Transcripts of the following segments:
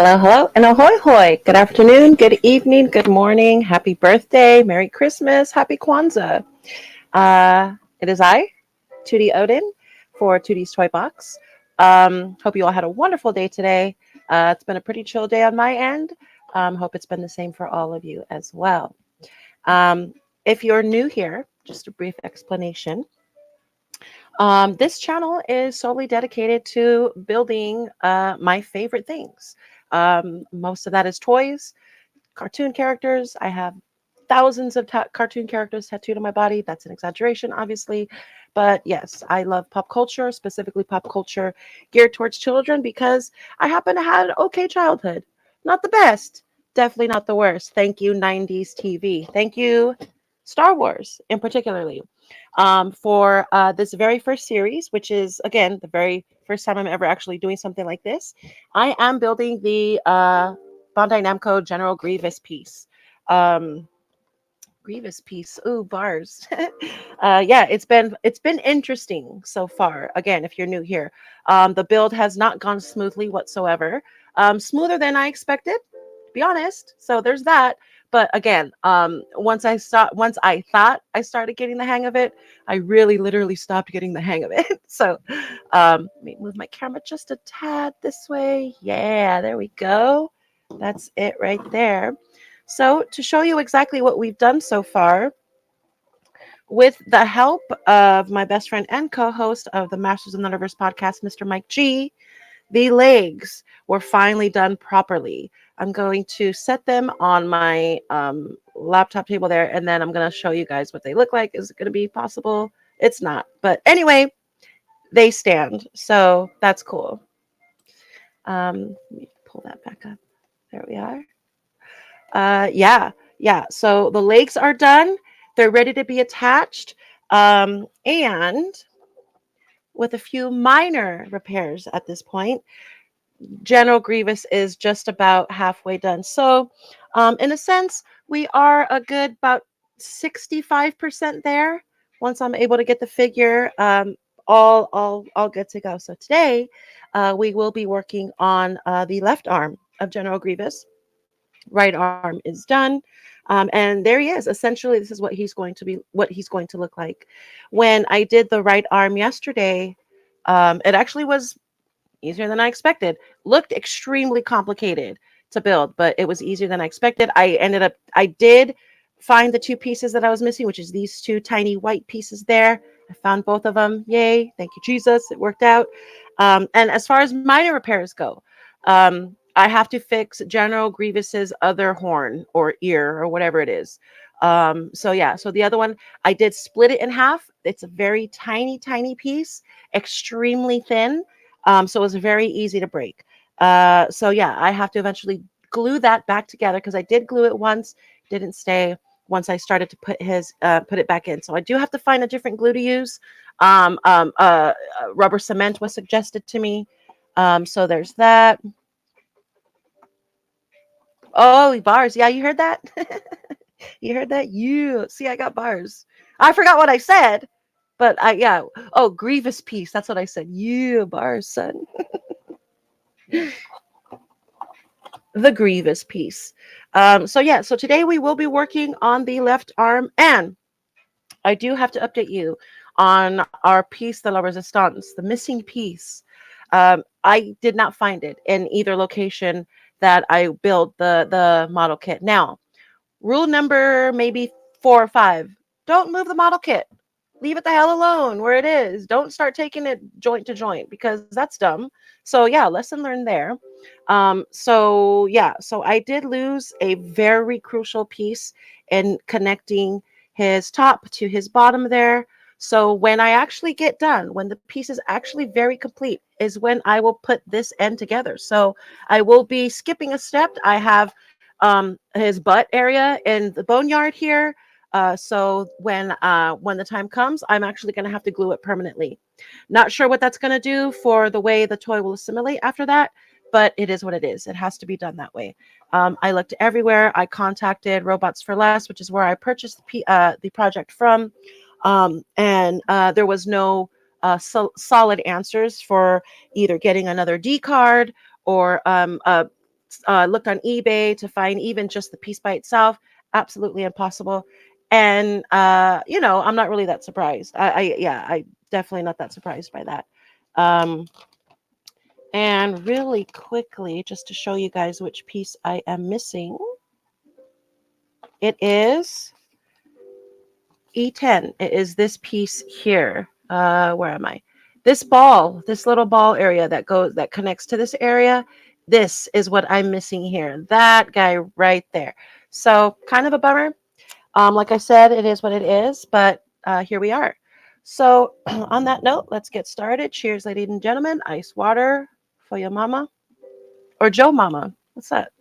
Hello, hello, and ahoy, hoy. Good afternoon, good evening, good morning, happy birthday, Merry Christmas, Happy Kwanzaa. It is I, Tootie Odin, for Tootie's Toy Box. Hope you all had a wonderful day today. It's been a pretty chill day on my end. Hope it's been the same for all of you as well. Um, if you're new here, just a brief explanation. This channel is solely dedicated to building my favorite things. Most of that is toys, cartoon characters. I have thousands of cartoon characters tattooed on my body. That's an exaggeration, obviously. But yes, I love pop culture, specifically pop culture geared towards children because I happen to have an okay childhood. Not the best, definitely not the worst. Thank you, 90s TV. Thank you, Star Wars, in particularly, for this very first series, which is, again, the very first time I'm ever actually doing something like this. I am building the Bandai Namco General Grievous piece. Um, Grievous piece. Ooh, bars. Yeah, it's been interesting so far. Again, if you're new here, the build has not gone smoothly whatsoever. Smoother than I expected, to be honest. So there's that. But again, once I thought I started getting the hang of it, I really literally stopped getting the hang of it. So let me move my camera just a tad this way. Yeah, there we go. That's it right there. So, to show you exactly what we've done so far, with the help of my best friend and co host of the Masters of the Universe podcast, Mr. Mike G, the legs were finally done properly. I'm going to set them on my laptop table there, and then I'm going to show you guys what they look like. Is it going to be possible? It's not. But anyway, they stand. So, that's cool. Let me pull that back up. There we are. Yeah. So the legs are done. They're ready to be attached. And with a few minor repairs at this point, General Grievous is just about halfway done. So, in a sense, we are a good about 65% there. Once I'm able to get the figure, all good to go. So today, we will be working on the left arm of General Grievous. Right arm is done, and there he is. Essentially, this is what he's going to look like. When I did the right arm yesterday, it actually was easier than I expected. Looked extremely complicated to build, but it was easier than I expected. I did find the two pieces that I was missing, which is these two tiny white pieces there. I found both of them. Yay, thank you, Jesus. It worked out. And as far as minor repairs go, I have to fix General Grievous's other horn or ear or whatever it is. So yeah, so the other one, I did split it in half. It's a very tiny piece, extremely thin. So it was very easy to break. So yeah, I have to eventually glue that back together because I did glue it once, didn't stay once I started to put it back in. So I do have to find a different glue to use. Rubber cement was suggested to me. So there's that. Oh, bars. Yeah, you heard that? You heard that? You see, I got bars. I forgot what I said, but yeah. Oh, grievous piece. That's what I said. You bars, son. The grievous piece. So yeah, so today we will be working on the left arm, and I do have to update you on our piece de la resistance, the missing piece. I did not find it in either location that I built the model kit. Now, rule number maybe 4 or 5: don't move the model kit. Leave it the hell alone where it is. Don't start taking it joint to joint because that's dumb. So yeah, lesson learned there. So yeah, so I did lose a very crucial piece in connecting his top to his bottom there. So when I actually get done, when the piece is actually very complete, is when I will put this end together. So I will be skipping a step. I have his butt area in the boneyard here. So when the time comes, I'm actually going to have to glue it permanently. Not sure what that's going to do for the way the toy will assimilate after that, but it is what it is. It has to be done that way. I looked everywhere. I contacted Robots for Less, which is where I purchased the project from, and there was no solid answers for either getting another D card or looked on eBay to find even just the piece by itself. Absolutely impossible. And I'm not really that surprised. I definitely not that surprised by that. Um, and really quickly, just to show you guys which piece I am missing, it is E10. It is this piece here. Where am I? This little ball area that connects to this area. This is what I'm missing here. That guy right there. So kind of a bummer. Like I said, it is what it is, but here we are. So on that note, let's get started. Cheers, ladies and gentlemen. Ice water for your mama. Or Joe Mama. What's that?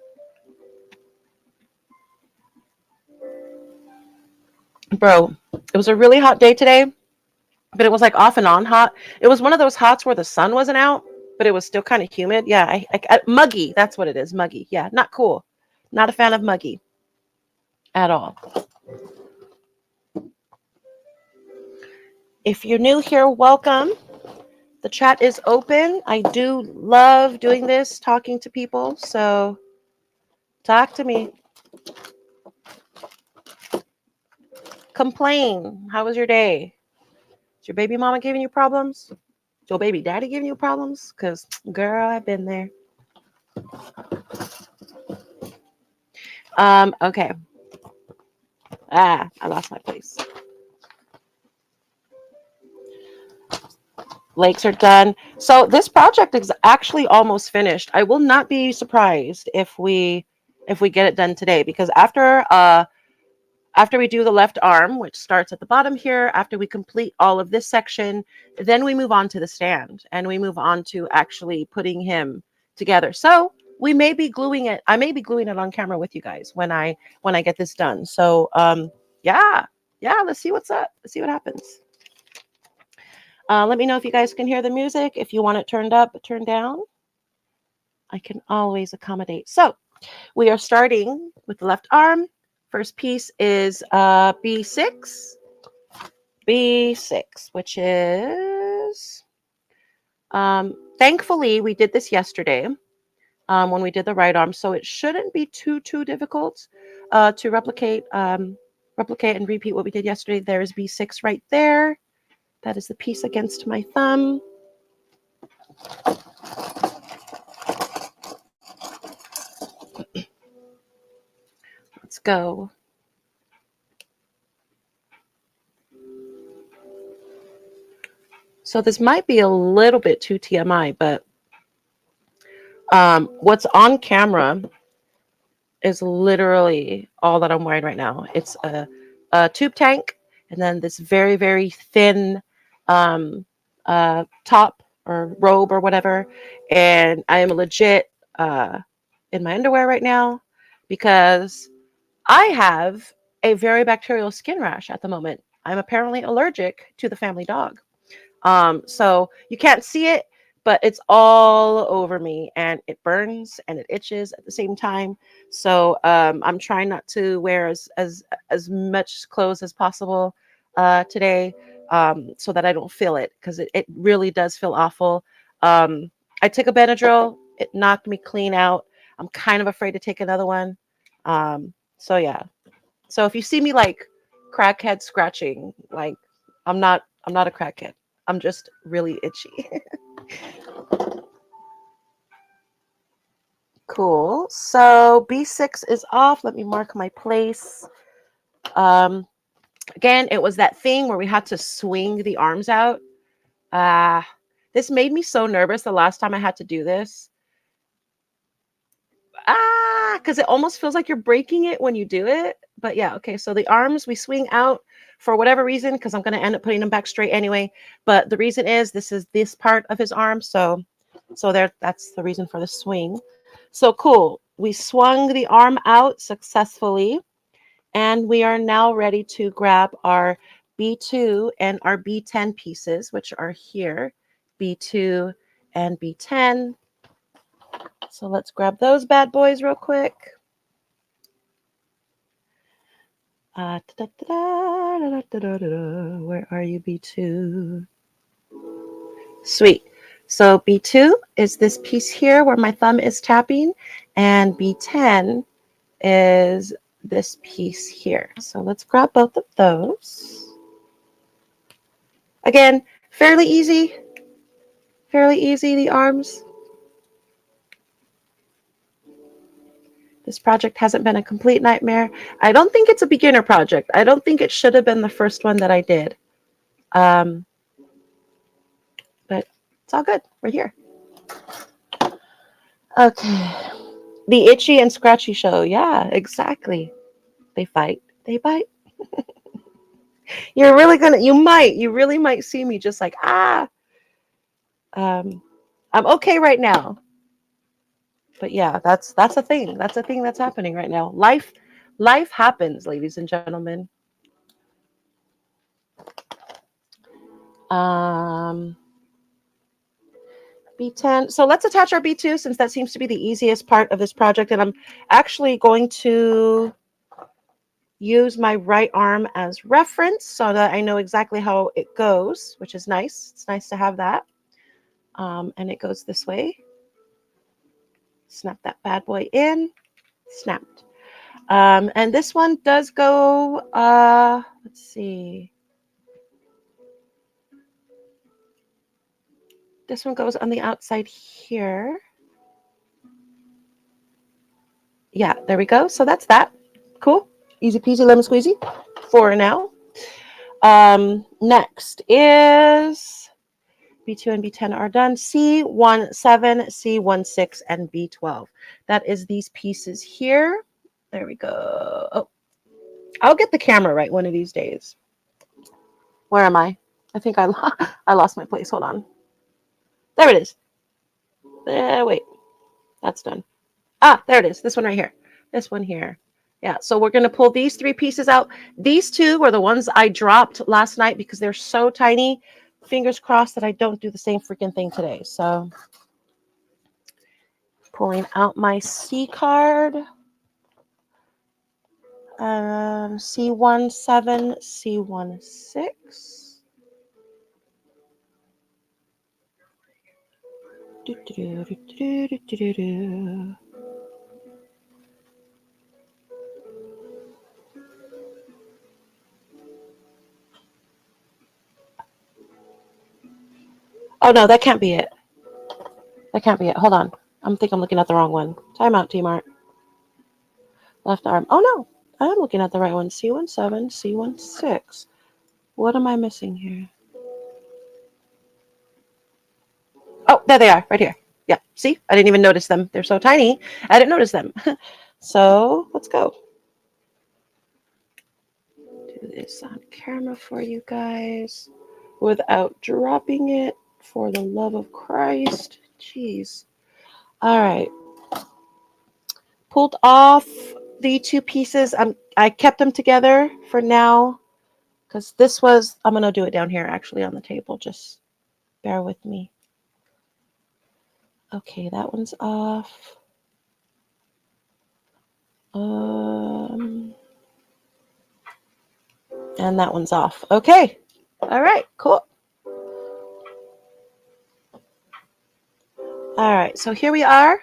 Bro, it was a really hot day today, but it was like off and on hot. It was one of those hots where the sun wasn't out, but it was still kind of humid. Yeah, muggy. That's what it is. Muggy. Yeah, not cool. Not a fan of muggy at all. If you're new here, welcome. The chat is open. I do love doing this, talking to people. So talk to me. Complain. How was your day? Is your baby mama giving you problems? Is your baby daddy giving you problems? Because, girl, I've been there. Okay. I lost my place. Lakes are done. So this project is actually almost finished. I will not be surprised if we get it done today, because after we do the left arm, which starts at the bottom here, after we complete all of this section, then we move on to the stand and we move on to actually putting him together. So we may be gluing it. I may be gluing it on camera with you guys when I get this done. So yeah, let's see what's up. Let's see what happens. Let me know if you guys can hear the music. If you want it turned up, turned down, I can always accommodate. So we are starting with the left arm. First piece is B6, which is, thankfully, we did this yesterday when we did the right arm, so it shouldn't be too difficult to replicate and repeat what we did yesterday. There is B6 right there. That is the piece against my thumb. Let's go. So this might be a little bit too TMI, but what's on camera is literally all that I'm wearing right now. It's a tube tank and then this very, very thin top or robe or whatever. And I am legit in my underwear right now because I have a very bacterial skin rash at the moment. I'm apparently allergic to the family dog. So you can't see it, but it's all over me and it burns and it itches at the same time. So I'm trying not to wear as much clothes as possible today so that I don't feel it, because it really does feel awful. I took a Benadryl. It knocked me clean out. I'm kind of afraid to take another one. So yeah. So if you see me like crackhead scratching, like I'm not a crackhead. I'm just really itchy. Cool. So B6 is off. Let me mark my place. Again, it was that thing where we had to swing the arms out. This made me so nervous the last time I had to do this. Because it almost feels like you're breaking it when you do it. But yeah, okay. So the arms we swing out for whatever reason, because I'm going to end up putting them back straight anyway. But the reason is this is this part of his arm. So there, that's the reason for the swing. So cool. We swung the arm out successfully. And we are now ready to grab our B2 and our B10 pieces, which are here. B2 and B10. So let's grab those bad boys real quick. Where are you, B2? Sweet. So B2 is this piece here where my thumb is tapping, And B10 is this piece here. So let's grab both of those. Again, fairly easy, the arms. This project hasn't been a complete nightmare. I don't think it's a beginner project. I don't think it should have been the first one that I did. But it's all good. We're here. Okay. The itchy and scratchy show. Yeah, exactly. They fight. They bite. You really might see me just like, I'm okay right now. But yeah, that's a thing. That's a thing that's happening right now. Life happens, ladies and gentlemen. B10. So let's attach our B2 since that seems to be the easiest part of this project. And I'm actually going to use my right arm as reference so that I know exactly how it goes, which is nice. It's nice to have that. And it goes this way. Snap that bad boy in. Snapped. And this one does go, let's see. This one goes on the outside here. Yeah, there we go. So that's that. Cool. Easy peasy lemon squeezy for now. Next is B2 and B10 are done. C17, C16, and B12. That is these pieces here. There we go. Oh, I'll get the camera right one of these days. Where am I? I think I lost my place. Hold on. There it is. Wait, that's done. Ah, there it is. This one right here. This one here. Yeah, so we're going to pull these three pieces out. These two were the ones I dropped last night because they're so tiny. Fingers crossed that I don't do the same freaking thing today. So pulling out my C card. C17, C16. Oh no, that can't be it. That can't be it. Hold on. I think I'm looking at the wrong one. Time out, T-Mart. Left arm. Oh no, I am looking at the right one. C17, C16. What am I missing here? Oh, there they are, right here. Yeah, see? I didn't even notice them. They're so tiny. I didn't notice them. So let's go. Do this on camera for you guys without dropping it, for the love of Christ. Jeez. All right. Pulled off the two pieces. I kept them together for now because this was, I'm going to do it down here actually on the table. Just bear with me. Okay, that one's off. And that one's off. Okay. All right, cool. All right, so here we are.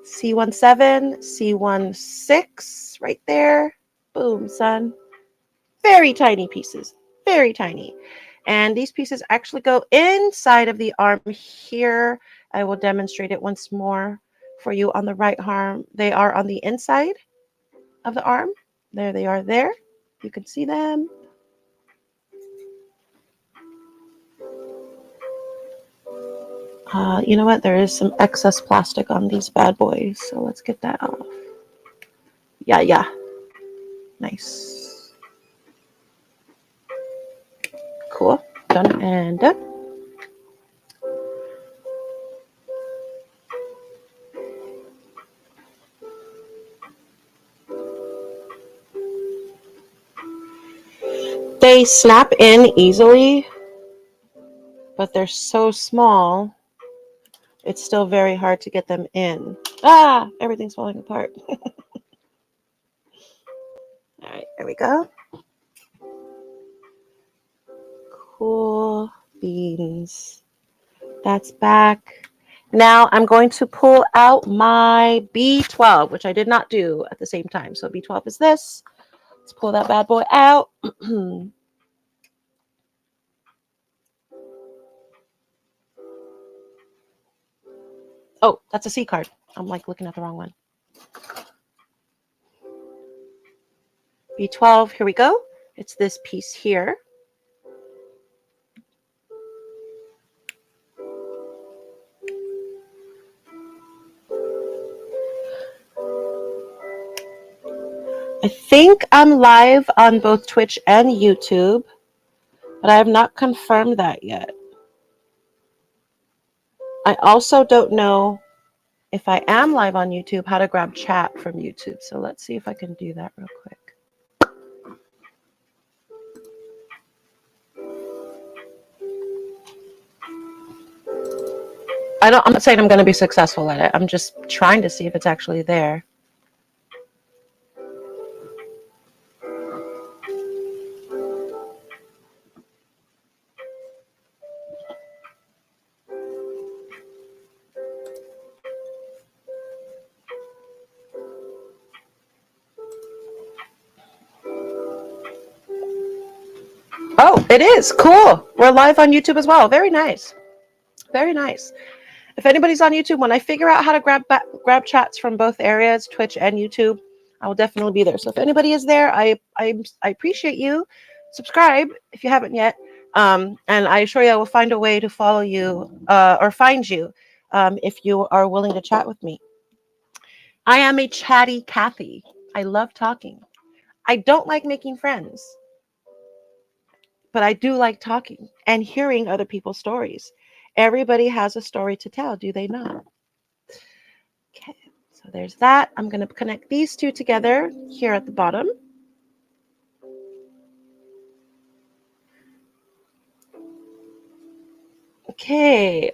C17, C16 right there. Boom, son. Very tiny pieces. Very tiny. And these pieces actually go inside of the arm here. I will demonstrate it once more for you on the right arm. They are on the inside of the arm. There they are there. You can see them. You know what? There is some excess plastic on these bad boys. So let's get that off. Yeah. Nice. Cool. Done and done. They snap in easily, but they're so small, it's still very hard to get them in. Ah, everything's falling apart. All right, there we go. Cool beans. That's back. Now I'm going to pull out my B12, which I did not do at the same time. So B12 is this. Let's pull that bad boy out. Oh, that's a C card. I'm like looking at the wrong one. B12, here we go. It's this piece here. I think I'm live on both Twitch and YouTube, but I have not confirmed that yet. I also don't know if I am live on YouTube, how to grab chat from YouTube. So let's see if I can do that real quick. I'm not saying I'm going to be successful at it. I'm just trying to see if it's actually there. Oh, it is. Cool. We're live on YouTube as well. Very nice. Very nice. If anybody's on YouTube, when I figure out how to grab chats from both areas, Twitch and YouTube, I will definitely be there. So if anybody is there, I appreciate you. Subscribe if you haven't yet. And I assure you I will find a way to follow you or find you if you are willing to chat with me. I am a chatty Cathy. I love talking. I don't like making friends, but I do like talking and hearing other people's stories. Everybody has a story to tell, do they not? Okay, so there's that. I'm going to connect these two together here at the bottom. Okay.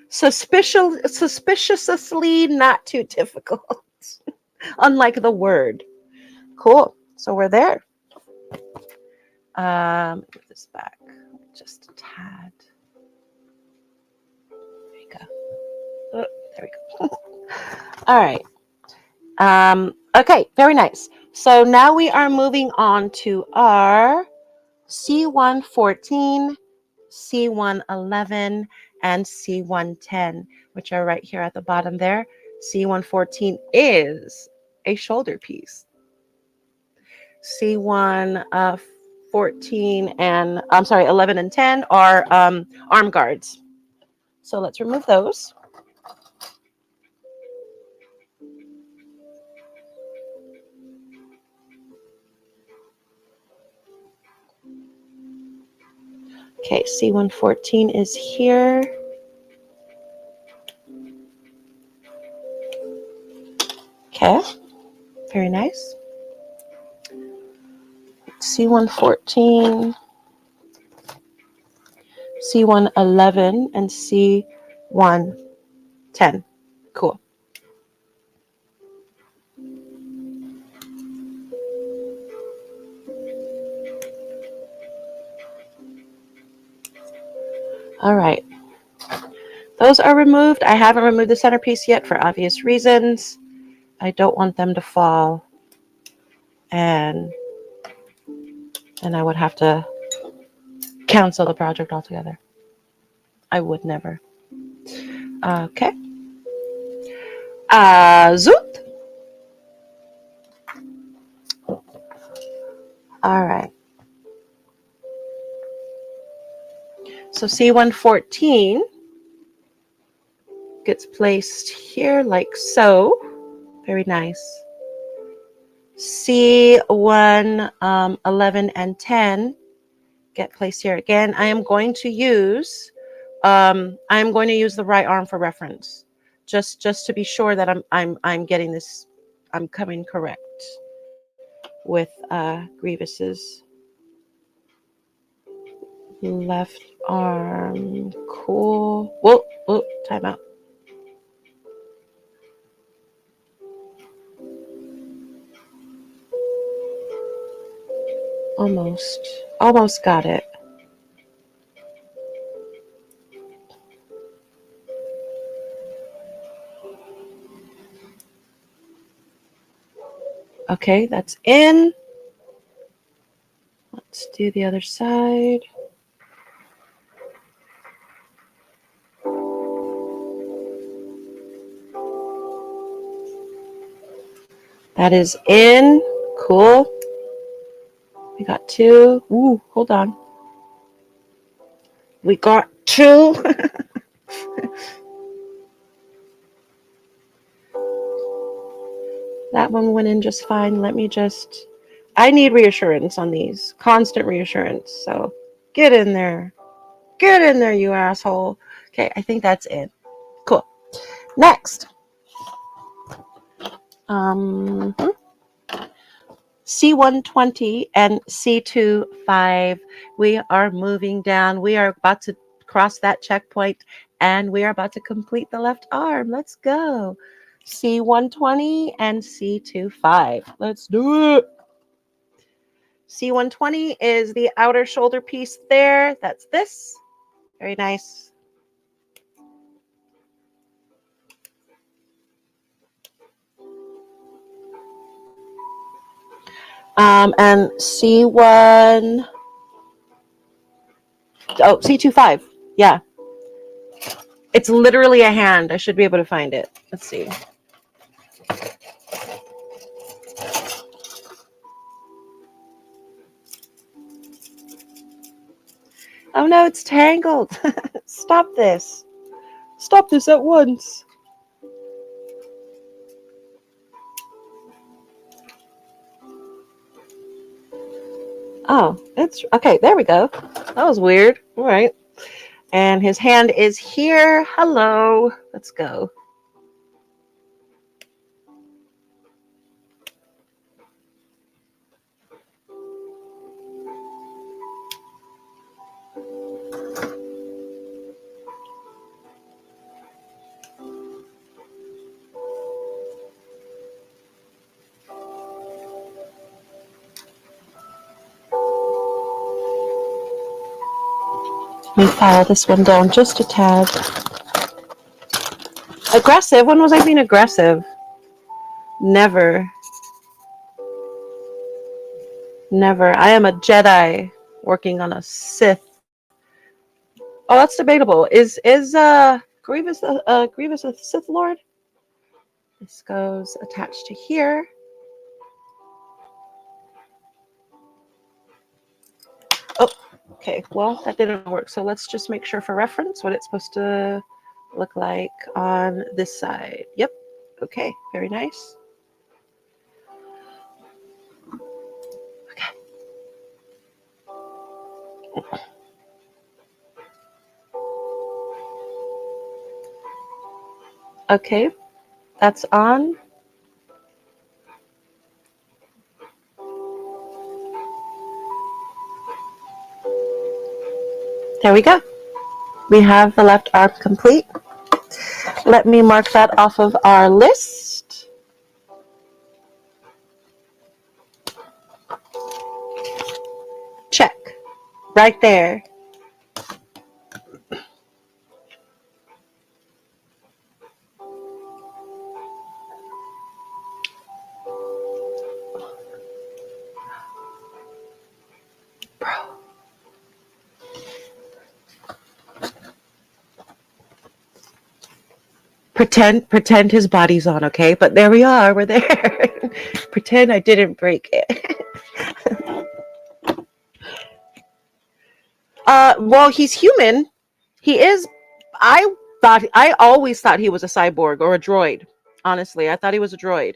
Suspiciously not too difficult, unlike the word. Cool. So we're there. Move this back just a tad. There you go. Oh, there we go. All right. Okay, very nice. So now we are moving on to our C114, C111, and C110, which are right here at the bottom there. C114 is a shoulder piece. C114 and 11 and 10 are arm guards. So let's remove those. Okay, C114 is here. Okay, very nice. C114, C111, and C110. Cool. All right. Those are removed. I haven't removed the centerpiece yet for obvious reasons. I don't want them to fall. And I would have to cancel the project altogether. I would never. Okay. Zoot. All right. So C114 gets placed here like so. Very nice. C1, 11, and 10 get placed here again. I am going to use the right arm for reference, just to be sure that I'm getting this. I'm coming correct with Grievous's left arm. Cool. Whoa, time out. Almost got it. Okay, that's in. Let's do the other side. That is in. Cool. We got 2. Ooh, hold on. We got 2. That one went in just fine. Let me just... I need reassurance on these. Constant reassurance. So get in there. Get in there, you asshole. Okay, I think that's it. Cool. Next. C120 and C25. We are moving down. We are about to cross that checkpoint and we are about to complete the left arm. Let's go. C120 and C25. Let's do it. C120 is the outer shoulder piece there. That's this. Very nice. And C1, oh, C25. Yeah. It's literally a hand. I should be able to find it. Let's see. Oh no, it's tangled. Stop this. Stop this at once. Oh, it's okay. There we go. That was weird. All right. And his hand is here. Hello. Let's go. Let me file this one down just a tad. Aggressive? When was I being aggressive? Never. Never. I am a Jedi working on a Sith. Oh, that's debatable. Is Grievous a Sith Lord? This goes attached to here. Oh, okay. Well, that didn't work. So let's just make sure for reference what it's supposed to look like on this side. Yep. Okay. Very nice. Okay. Okay. That's on. There we go. We have the left arm complete. Let me mark that off of our list. Check. Right there. Bro. Pretend his body's on, okay? But there we are. We're there. Pretend I didn't break it. Well, he's human. He is. I always thought he was a cyborg or a droid. Honestly, I thought he was a droid.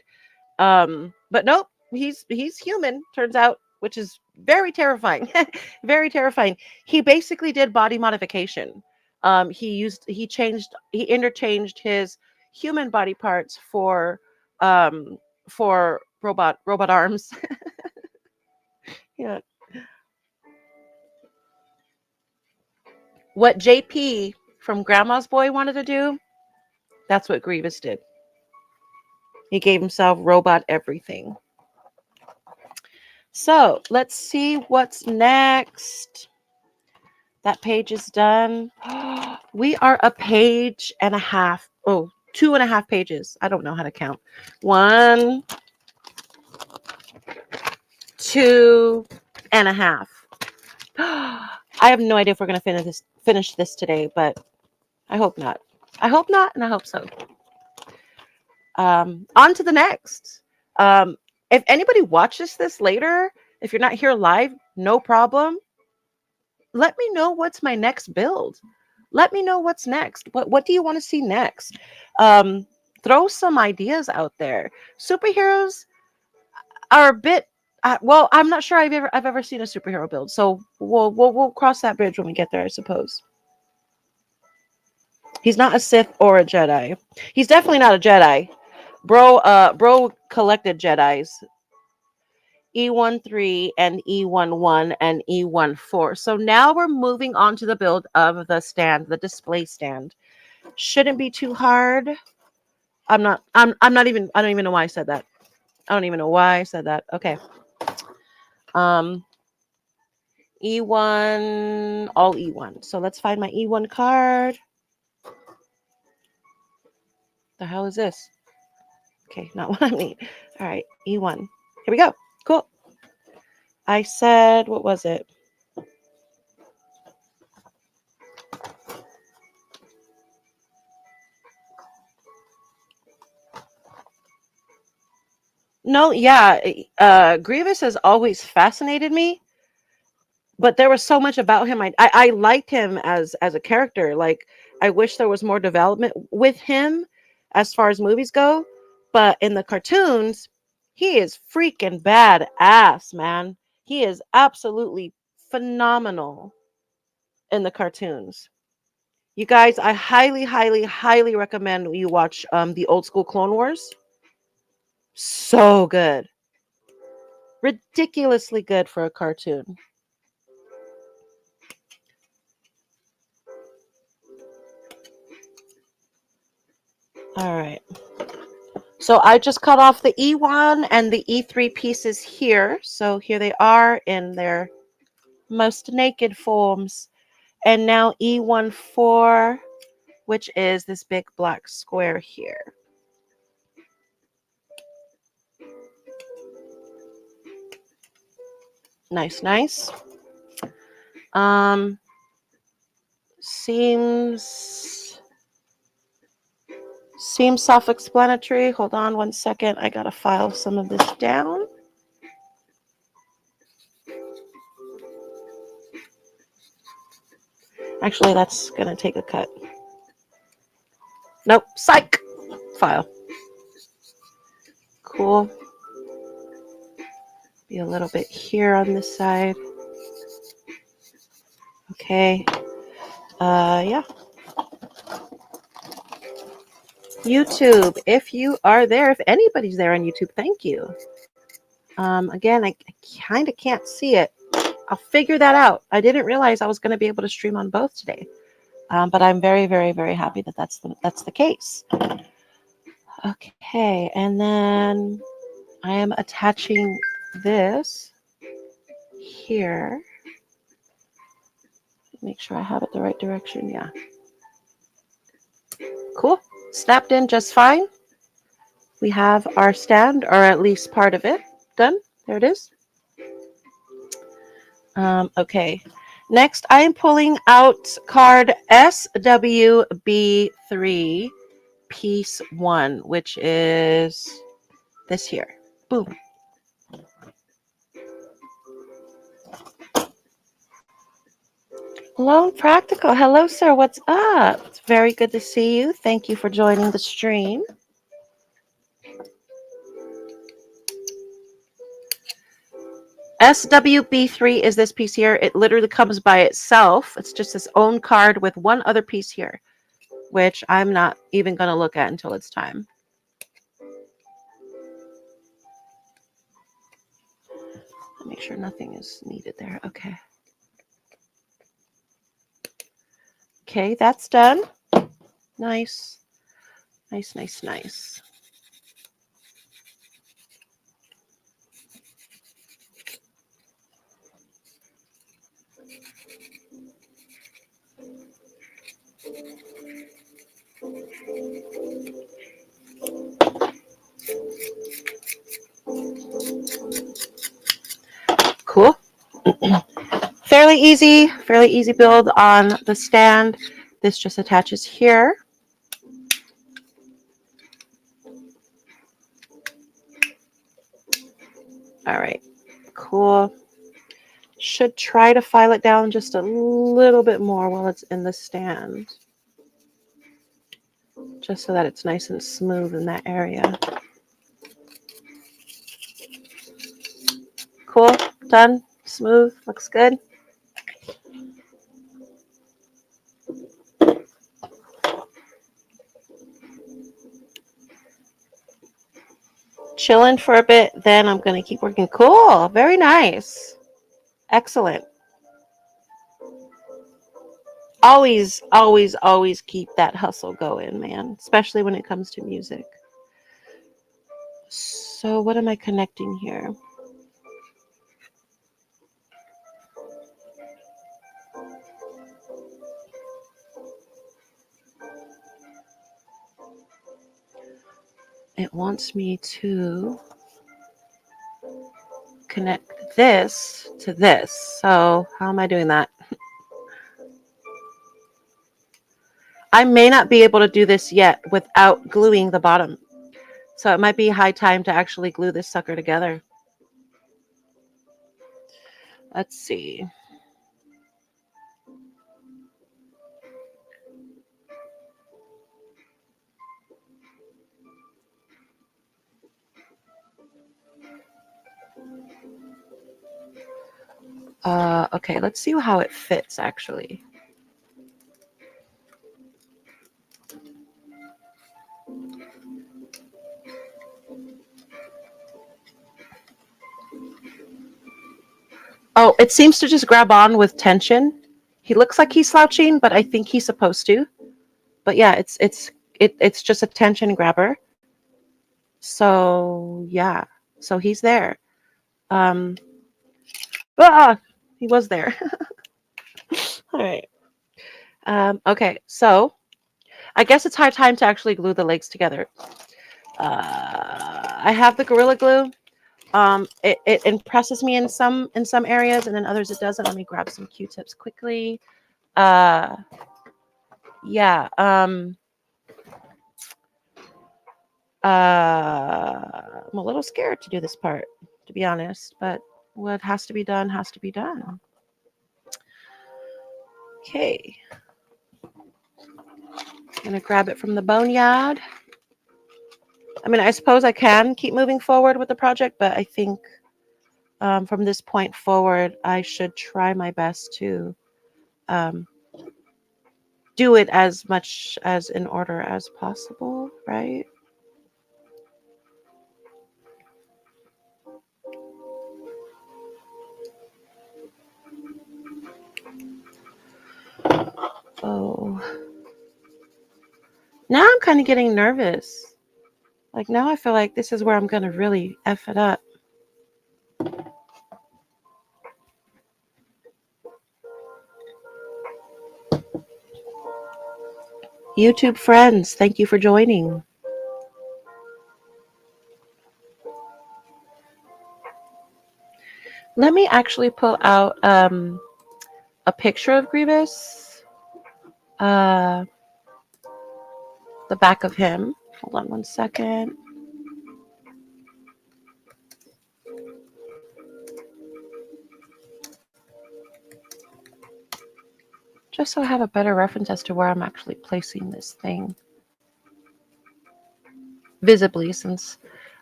But nope, he's human. Turns out, which is very terrifying. Very terrifying. He basically did body modification. He interchanged his human body parts for robot arms. Yeah. What JP from Grandma's Boy wanted to do, that's what Grievous did. He gave himself robot everything. So let's see what's next. That page is done. We are a page and a half. Oh, 2.5 pages. I don't know how to count. 1, 2.5. I have no idea if we're going to finish this today, but I hope not. I hope not, and I hope so. On to the next. If anybody watches this later, if you're not here live, no problem. Let me know what's my next build. Let me know what's next. What do you want to see next? Throw some ideas out there. Superheroes are a bit well, I'm not sure I've ever seen a superhero build, so we'll cross that bridge when we get there, I suppose. He's not a Sith or a Jedi. He's definitely not a Jedi. Bro collected Jedis. E13 and E11 and E14. So now we're moving on to the build of the stand, the display stand. Shouldn't be too hard. I'm not even, I don't even know why I said that. I don't even know why I said that. Okay. E1, all E1. So let's find my E1 card. The hell is this? Okay, not what I need. All right, E1. Here we go. Cool. I said, what was it? No, yeah. Grievous has always fascinated me, but there was so much about him. I liked him as a character. Like, I wish there was more development with him as far as movies go. But in the cartoons, he is freaking badass, man. He is absolutely phenomenal in the cartoons. You guys, I highly, highly, highly recommend you watch the old school Clone Wars. So good. Ridiculously good for a cartoon. All right. So I just cut off the E1 and the E3 pieces here. So here they are in their most naked forms. And now E14, which is this big black square here. Nice, nice. Seems self-explanatory. Hold on one second. I gotta file some of this down. Actually, that's gonna take a cut. Nope, psych. File. Cool. Be a little bit here on this side. Okay. Yeah. YouTube, if you are there, if anybody's there on YouTube, thank you. Again, I kind of can't see it. I'll figure that out. I didn't realize I was going to be able to stream on both today. But I'm very, very, very happy that that's the case. Okay, and then I am attaching this here. Make sure I have it the right direction. Yeah. Cool. Snapped in just fine. We have our stand, or at least part of it, done. There it is. Okay. Next, I am pulling out card SWB3, piece 1, which is this here. Boom. Lone Practical. Hello, sir. What's up? It's very good to see you. Thank you for joining the stream. SWB3 is this piece here. It literally comes by itself. It's just its own card with one other piece here, which I'm not even going to look at until it's time. Make sure nothing is needed there. Okay. Okay, that's done. Nice. Nice, nice, nice. fairly easy build on the stand. This just attaches here. All right, cool. Should try to file it down just a little bit more while it's in the stand, just so that it's nice and smooth in that area. Cool, done, smooth, looks good. Chilling for a bit, then I'm going to keep working. Cool, very nice. Excellent. Always, always, always keep that hustle going, man, especially when it comes to music. So what am I connecting here? It wants me to connect this to this. So how am I doing that? I may not be able to do this yet without gluing the bottom. So it might be high time to actually glue this sucker together. Let's see. Okay, let's see how it fits actually. Oh, it seems to just grab on with tension. He looks like he's slouching, but I think he's supposed to. But yeah, it's just a tension grabber. So yeah, so he's there. He was there. All right. Okay, so I guess it's high time to actually glue the legs together. I have the Gorilla Glue. It impresses me in some areas, and in others it doesn't. Let me grab some Q-tips quickly. Yeah. I'm a little scared to do this part, to be honest, but what has to be done has to be done. Okay. I'm gonna grab it from the boneyard. I mean, I suppose I can keep moving forward with the project, but I think from this point forward, I should try my best to do it as much as in order as possible, right? Oh. Now I'm kind of getting nervous. Like now I feel like this is where I'm going to really F it up. YouTube friends, thank you for joining. Let me actually pull out a picture of Grievous. The back of him. Hold on one second. Just so I have a better reference as to where I'm actually placing this thing visibly, since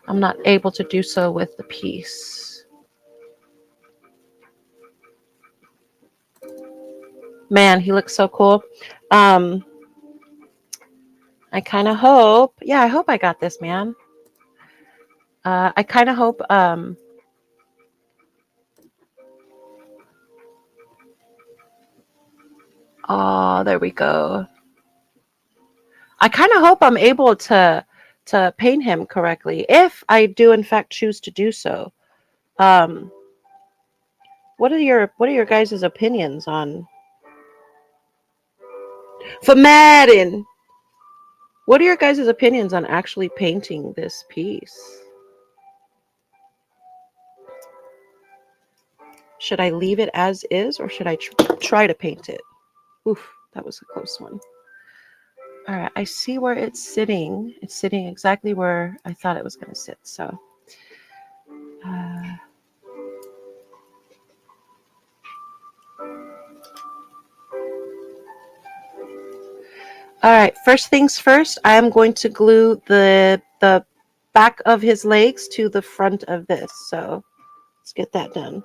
I'm not able to do so with the piece. Man, he looks so cool. I kind of hope, yeah, I hope I got this, man. I kind of hope, oh, there we go. I kind of hope I'm able to paint him correctly, if I do in fact choose to do so. What are your guys' opinions on for Madden? What are your guys' opinions on actually painting this piece? Should I leave it as is or should I try to paint it? Oof, that was a close one. All right, I see where it's sitting. It's sitting exactly where I thought it was going to sit. So, all right, first things first, I am going to glue the back of his legs to the front of this. So let's get that done.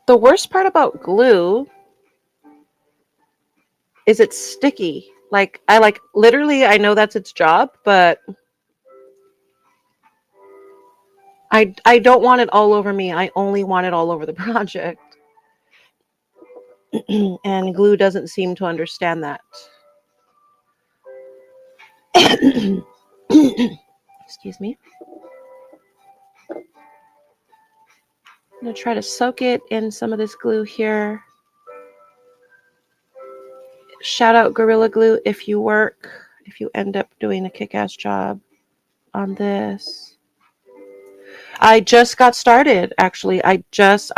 The worst part about glue is it's sticky. Like I literally I know that's its job, but I don't want it all over me. I only want it all over the project. And glue doesn't seem to understand that. Excuse me. I'm going to try to soak it in some of this glue here. Shout out Gorilla Glue if you end up doing a kick-ass job on this. I just got started, actually. I'm just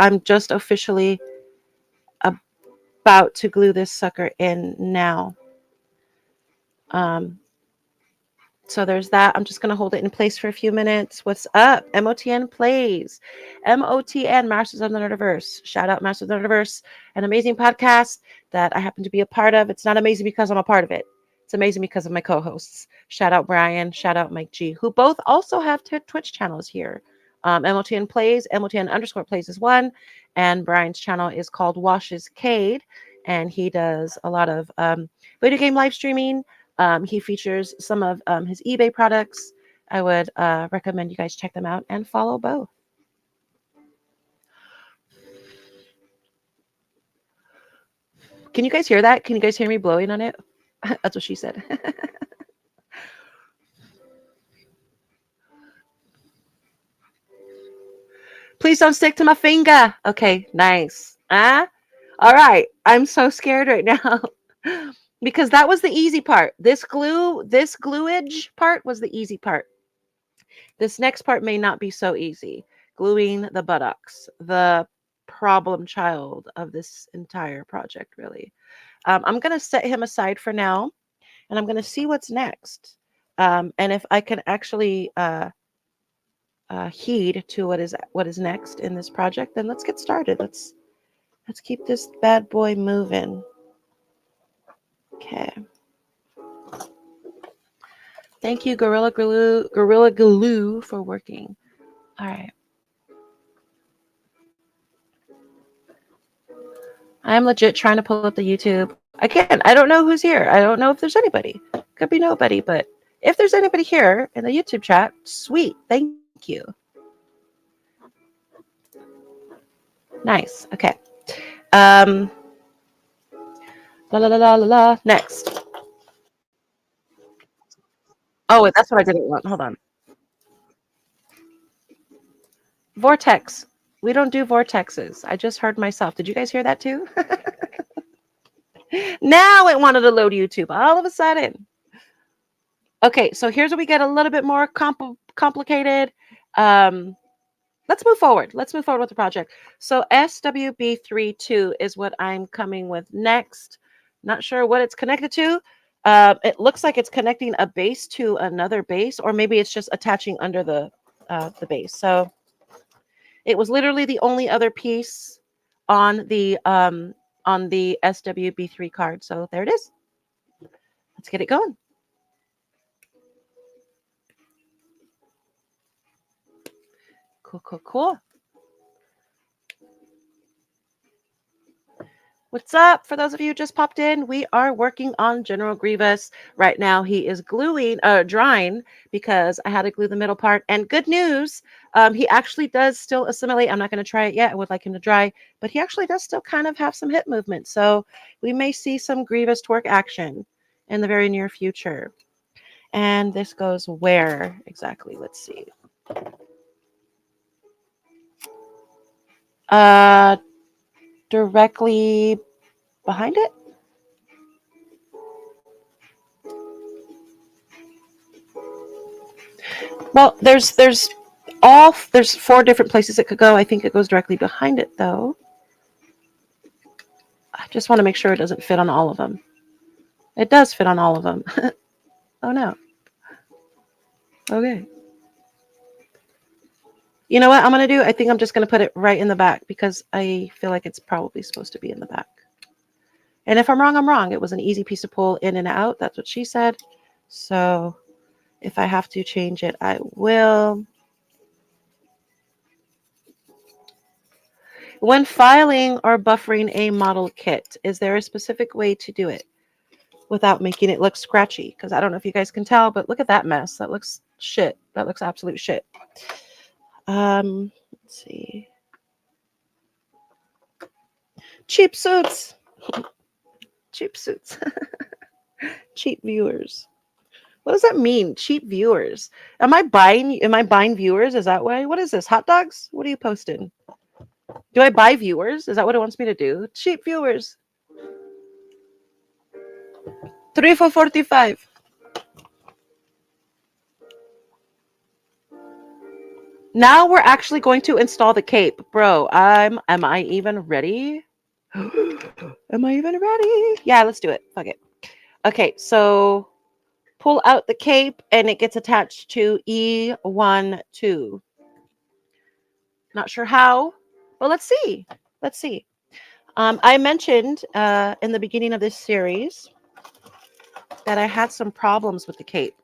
officially about to glue this sucker in now. So there's that. I'm just going to hold it in place for a few minutes. What's up? MOTN Plays. MOTN, Masters of the Nerdiverse. Shout out Masters of the Nerdiverse, an amazing podcast that I happen to be a part of. It's not amazing because I'm a part of it. It's amazing because of my co-hosts. Shout out Brian. Shout out Mike G, who both also have Twitch channels here. MOTN Plays, MOTN_Plays is one. And Brian's channel is called Washes Cade. And he does a lot of video game live streaming. He features some of his eBay products. I would recommend you guys check them out and follow both. Can you guys hear that? Can you guys hear me blowing on it? That's what she said. Please don't stick to my finger. Okay, nice. All right. I'm so scared right now. Because that was the easy part. This gluage part was the easy part. This next part may not be so easy. Gluing the buttocks, the problem child of this entire project, really. I'm going to set him aside for now, and I'm going to see what's next. And if I can actually heed to what is next in this project, then let's get started. Let's keep this bad boy moving. Okay. Thank you, Gorilla Glue, for working. All right. I'm legit trying to pull up the YouTube. Again, I don't know who's here. I don't know if there's anybody. Could be nobody, but if there's anybody here in the YouTube chat, sweet. Thank you. Nice. Okay. La la la la la la. Next. Oh, wait, that's what I didn't want. Hold on. Vortex. We don't do vortexes. I just heard myself. Did you guys hear that too? Now it wanted to load YouTube all of a sudden. Okay, so here's where we get a little bit more complicated. Let's move forward. Let's move forward with the project. So SWB32 is what I'm coming with next. Not sure what it's connected to. It looks like it's connecting a base to another base, or maybe it's just attaching under the base. So it was literally the only other piece on the SWB3 card. So there it is. Let's get it going. Cool, cool, cool. What's up? For those of you who just popped in, we are working on General Grievous. Right now, he is drying because I had to glue the middle part. And good news, he actually does still assimilate. I'm not going to try it yet. I would like him to dry, but he actually does still kind of have some hip movement. So we may see some Grievous twerk action in the very near future. And this goes where exactly? Let's see. Directly behind it. Well, there's 4 different places it could go. I think it goes directly behind it though. I just want to make sure it doesn't fit on all of them. It does fit on all of them. Oh no. Okay. You know what I'm going to do? I think I'm just going to put it right in the back because I feel like it's probably supposed to be in the back. And if I'm wrong, I'm wrong. It was an easy piece to pull in and out. That's what she said. So if I have to change it, I will. When filing or buffering a model kit, is there a specific way to do it without making it look scratchy? Because I don't know if you guys can tell, but look at that mess. That looks shit. That looks absolute shit. Let's see. Cheap suits. Cheap suits. Cheap viewers. What does that mean? Cheap viewers. Am I buying viewers? Is that why? What is this? Hot dogs? What are you posting? Do I buy viewers? Is that what it wants me to do? Cheap viewers. 3 for 45. Now we're actually going to install the cape. Bro, am I even ready? Am I even ready? Yeah, let's do it. Fuck it. Okay, so pull out the cape and it gets attached to E12. Not sure how, but let's see. Let's see. I mentioned in the beginning of this series that I had some problems with the cape.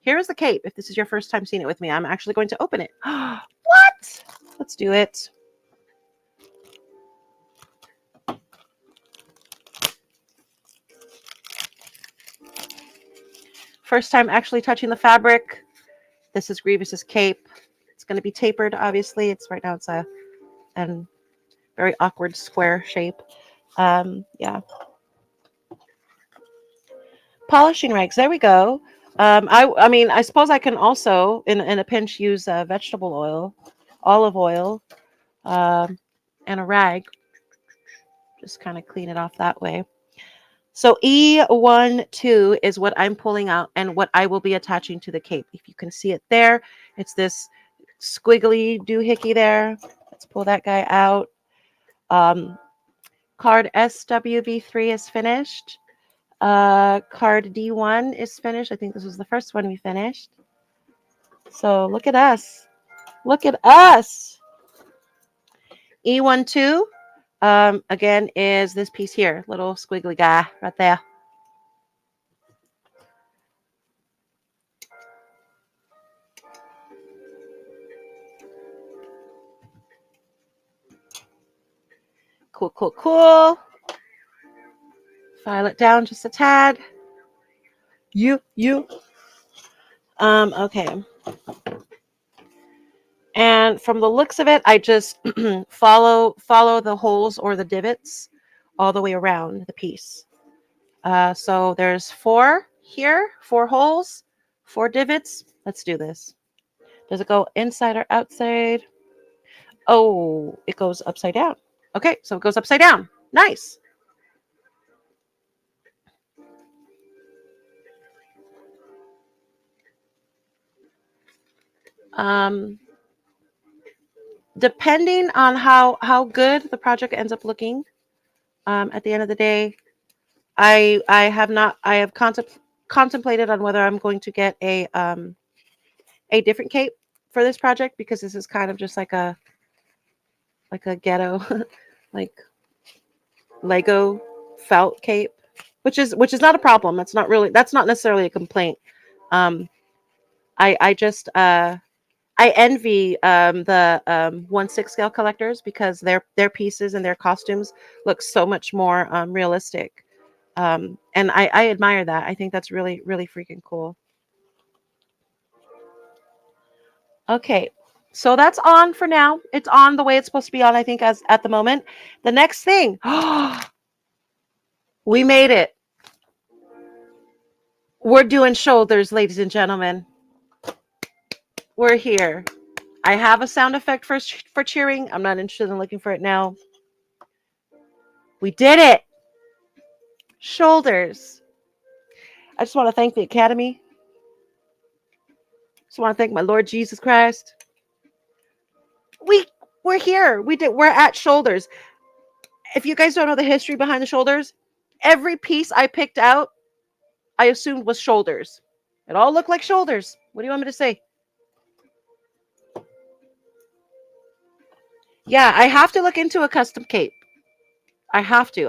Here is the cape. If this is your first time seeing it with me, I'm actually going to open it. What? Let's do it. First time actually touching the fabric. This is Grievous's cape. It's going to be tapered, obviously. It's right now it's a very awkward square shape. Yeah. Polishing rags. There we go. I mean, I suppose I can also, in a pinch, use vegetable oil, olive oil, and a rag. Just kind of clean it off that way. So E12 is what I'm pulling out and what I will be attaching to the cape. If you can see it there, it's this squiggly doohickey there. Let's pull that guy out. Card SWV3 is finished. Card D1 is finished. I think this was the first one we finished. So look at us. Look at us. E12, again, is this piece here. Little squiggly guy right there. Cool, cool, cool. File it down just a tad. Okay. And from the looks of it, I just follow the holes or the divots all the way around the piece. So there's 4 here, 4 holes, 4 divots. Let's do this. Does it go inside or outside? Oh, it goes upside down. Okay, so it goes upside down. Nice. Depending on how good the project ends up looking, at the end of the day, I have contemplated on whether I'm going to get a different cape for this project because this is kind of just like a ghetto like Lego felt cape, which is not a problem. That's not necessarily a complaint. I just I envy the 1/6 scale collectors because their pieces and their costumes look so much more realistic. And I admire that. I think that's really, really freaking cool. Okay, so that's on for now. It's on the way it's supposed to be on, I think, as at the moment. The next thing, we made it. We're doing shoulders, ladies and gentlemen. We're here. I have a sound effect for cheering. I'm not interested in looking for it now. We did it. Shoulders. I just want to thank the Academy. Just want to thank my Lord Jesus Christ. We're here. We're at shoulders. If you guys don't know the history behind the shoulders, every piece I picked out, I assumed was shoulders. It all looked like shoulders. What do you want me to say? Yeah, I have to look into a custom cape. I have to.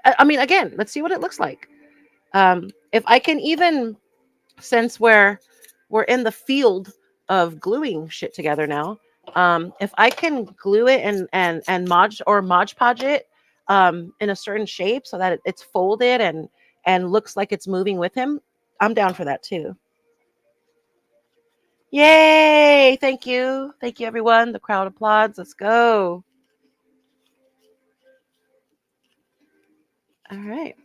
I mean, again, let's see what it looks like. If I can even, since we're in the field of gluing shit together now, if I can glue it and Mod Podge it in a certain shape so that it's folded and looks like it's moving with him, I'm down for that too. Yay! Thank you everyone. The crowd applauds. Let's go. All right.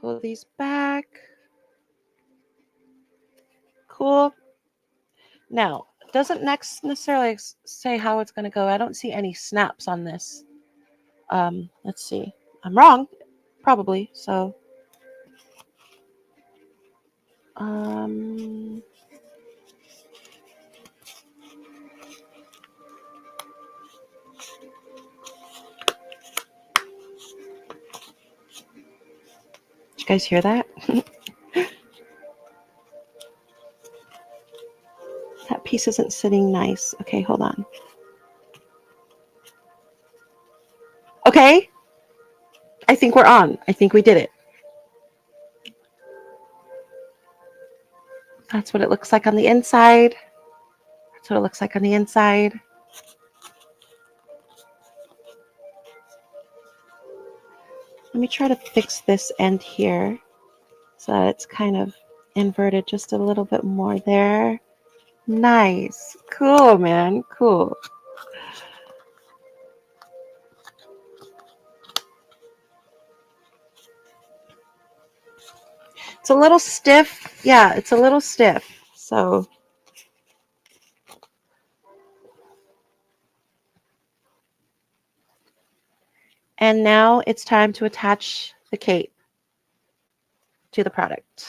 Pull these back. Cool. Now, it doesn't next necessarily say how it's going to go. I don't see any snaps on this. Let's see. I'm wrong, probably. So, did you guys hear that? That piece isn't sitting nice. Okay, hold on. Okay. I think we're on. I think we did it. That's what it looks like on the inside. That's what it looks like on the inside. Let me try to fix this end here so that it's kind of inverted just a little bit more there. Nice. Cool, man. Cool. It's a little stiff. Yeah, it's a little stiff. So and now it's time to attach the cape to the product.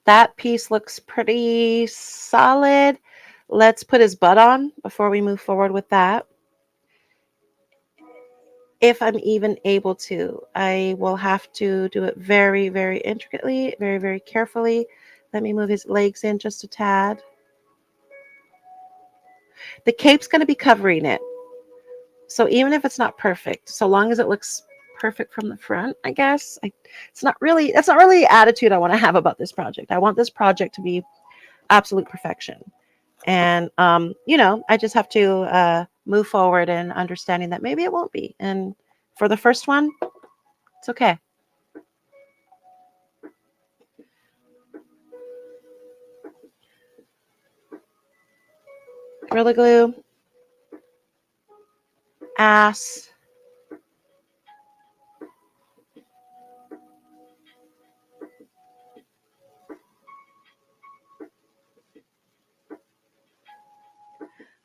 That piece looks pretty solid. Let's put his butt on before we move forward with that. If I'm even able to, I will have to do it very, very intricately, very, very carefully. Let me move his legs in just a tad. The cape's going to be covering it. So even if it's not perfect, so long as it looks perfect from the front, I guess, that's not really the attitude I want to have about this project. I want this project to be absolute perfection. And, I just have to move forward and understanding that maybe it won't be. And for the first one, it's okay. Gorilla Glue, ass.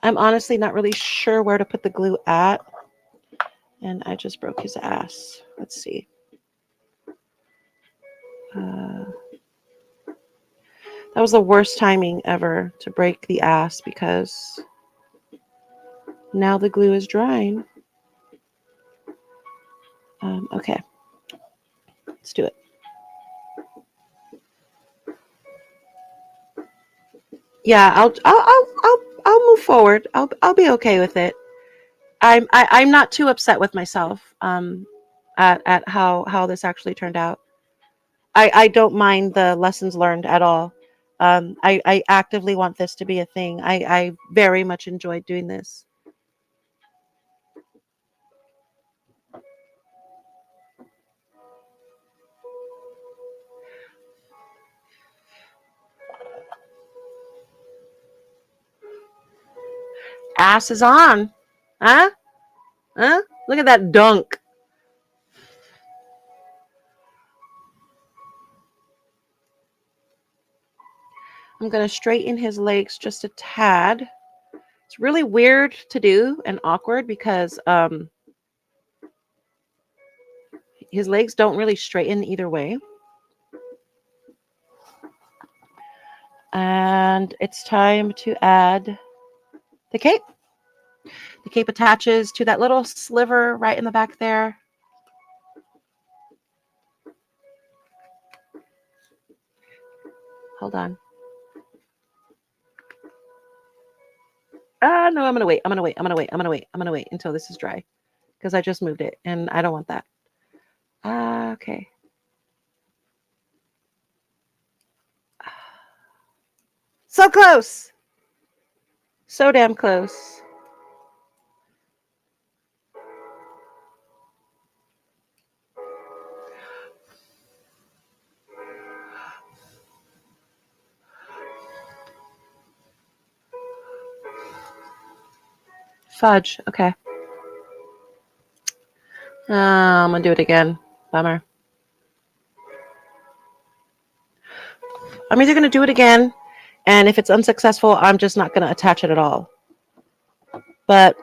I'm honestly not really sure where to put the glue at. And I just broke his ass. Let's see. That was the worst timing ever to break the ass because now the glue is drying. Okay, let's do it. Yeah, I'll move forward. I'll be okay with it. I'm not too upset with myself at how this actually turned out. I don't mind the lessons learned at all. I actively want this to be a thing. I very much enjoyed doing this. Ass is on. Huh? Huh? Look at that dunk. I'm going to straighten his legs just a tad. It's really weird to do and awkward because his legs don't really straighten either way. And it's time to add the cape. The cape attaches to that little sliver right in the back there. Hold on. No, I'm going to wait. I'm going to wait until this is dry because I just moved it and I don't want that. Okay. So close. So damn close. Fudge. Okay. I'm going to do it again. Bummer. I'm either going to do it again, and if it's unsuccessful, I'm just not going to attach it at all. But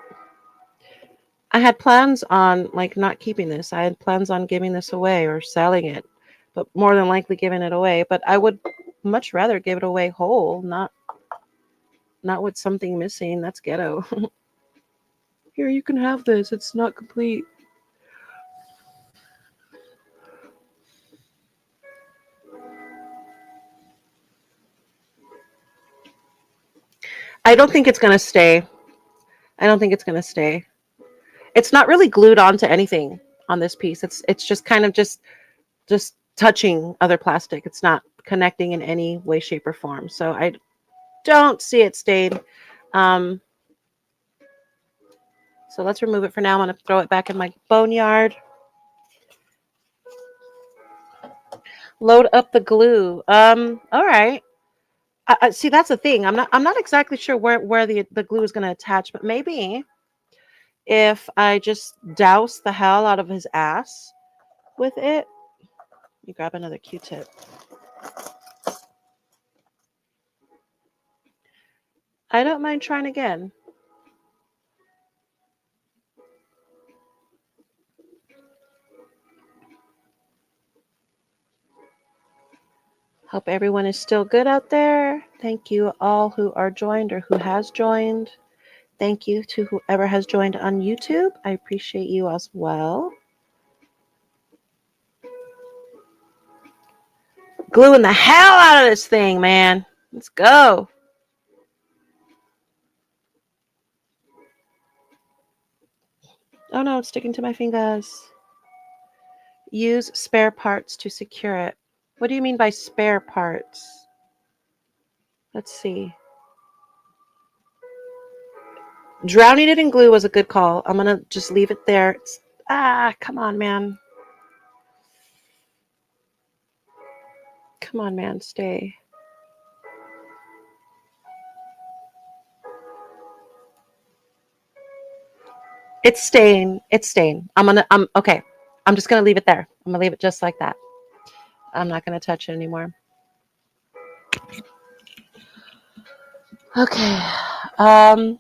I had plans on not keeping this. I had plans on giving this away or selling it, but more than likely giving it away. But I would much rather give it away whole, not with something missing. That's ghetto. Here, you can have this. It's not complete. I don't think it's going to stay. I don't think it's going to stay. It's not really glued onto anything on this piece. It's just kind of just touching other plastic. It's not connecting in any way, shape, or form. So I don't see it staying. So let's remove it for now. I'm going to throw it back in my boneyard. Load up the glue. All right. See, that's the thing. I'm not exactly sure where the glue is going to attach, but maybe if I just douse the hell out of his ass with it. Let me grab another Q-tip. I don't mind trying again. Hope everyone is still good out there. Thank you all who are joined or who has joined. Thank you to whoever has joined on YouTube. I appreciate you as well. Gluing the hell out of this thing, man. Let's go. Oh no, it's sticking to my fingers. Use spare parts to secure it. What do you mean by spare parts? Let's see. Drowning it in glue was a good call. I'm going to just leave it there. Come on, man. Come on, man. Stay. It's staying. It's staying. Okay. I'm just going to leave it there. I'm going to leave it just like that. I'm not going to touch it anymore. Okay.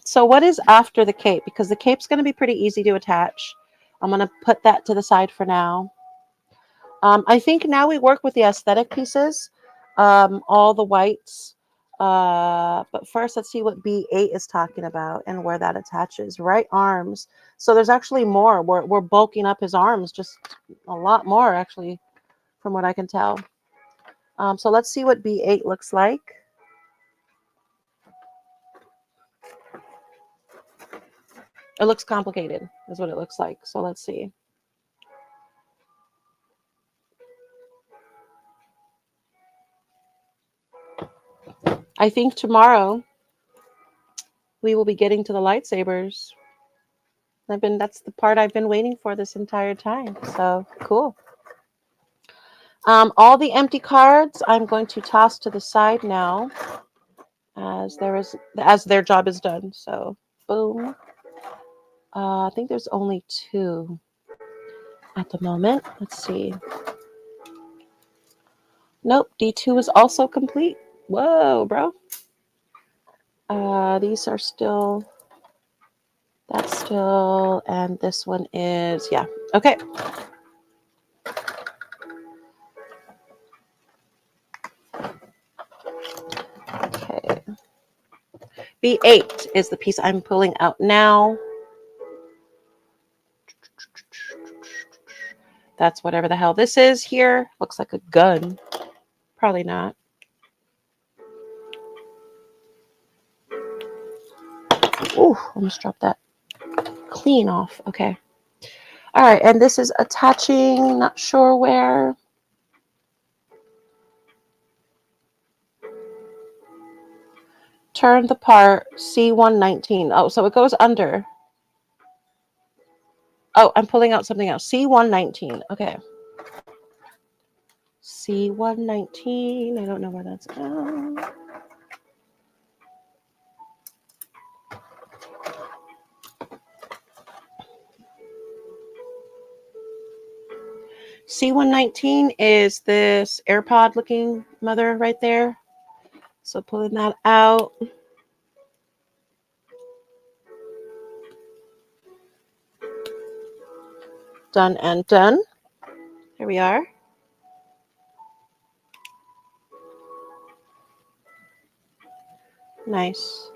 So what is after the cape? Because the cape's going to be pretty easy to attach. I'm going to put that to the side for now. I think now we work with the aesthetic pieces, all the whites. But first, let's see what B8 is talking about and where that attaches. Right arms. So there's actually more. We're bulking up his arms just a lot more, actually, from what I can tell. So let's see what B8 looks like. It looks complicated, is what it looks like. So let's see. I think tomorrow we will be getting to the lightsabers. That's the part I've been waiting for this entire time. So cool. All the empty cards I'm going to toss to the side now as their job is done. So boom. I think there's only 2 at the moment. Let's see. Nope, D2 is also complete. Whoa, bro. These are still, that's still, and this one is, yeah. Okay. Okay. B8 is the piece I'm pulling out now. That's whatever the hell this is here. Looks like a gun. Probably not. Ooh, almost dropped that clean off. Okay. All right, and this is attaching, not sure where. Turn the part C119. Oh, so it goes under. Oh, I'm pulling out something else. C119. Okay. C119. I don't know where that's at. C119 is this AirPod looking mother right there. So pulling that out. Done and done. Here we are. Nice.